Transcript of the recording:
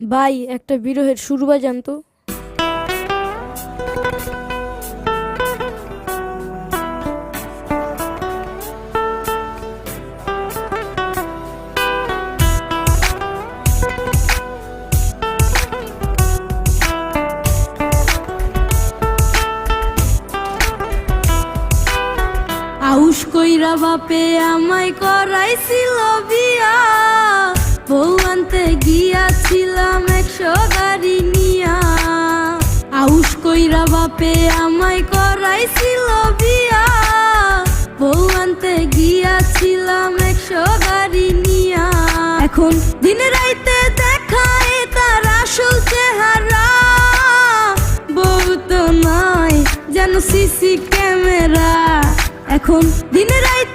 ভাই একটা বিরহের সুর বাজান তো। আউশ কইরা বাপে আমায় করাইছিল বিয়া, বউ আনতে গিয়াছিলাম 100 গাড়ি নিয়া। আউশ কইরা বাপে আমায় করাইছিল বিয়া, বউ আনতে গিয়াছিলাম 100 গাড়ি নিয়া। এখন দিনে রাইতে দেখায় তার আসল চেহারা, বউ তো নয় যেন সিসি ক্যামেরা। এখন দিনে রাইতে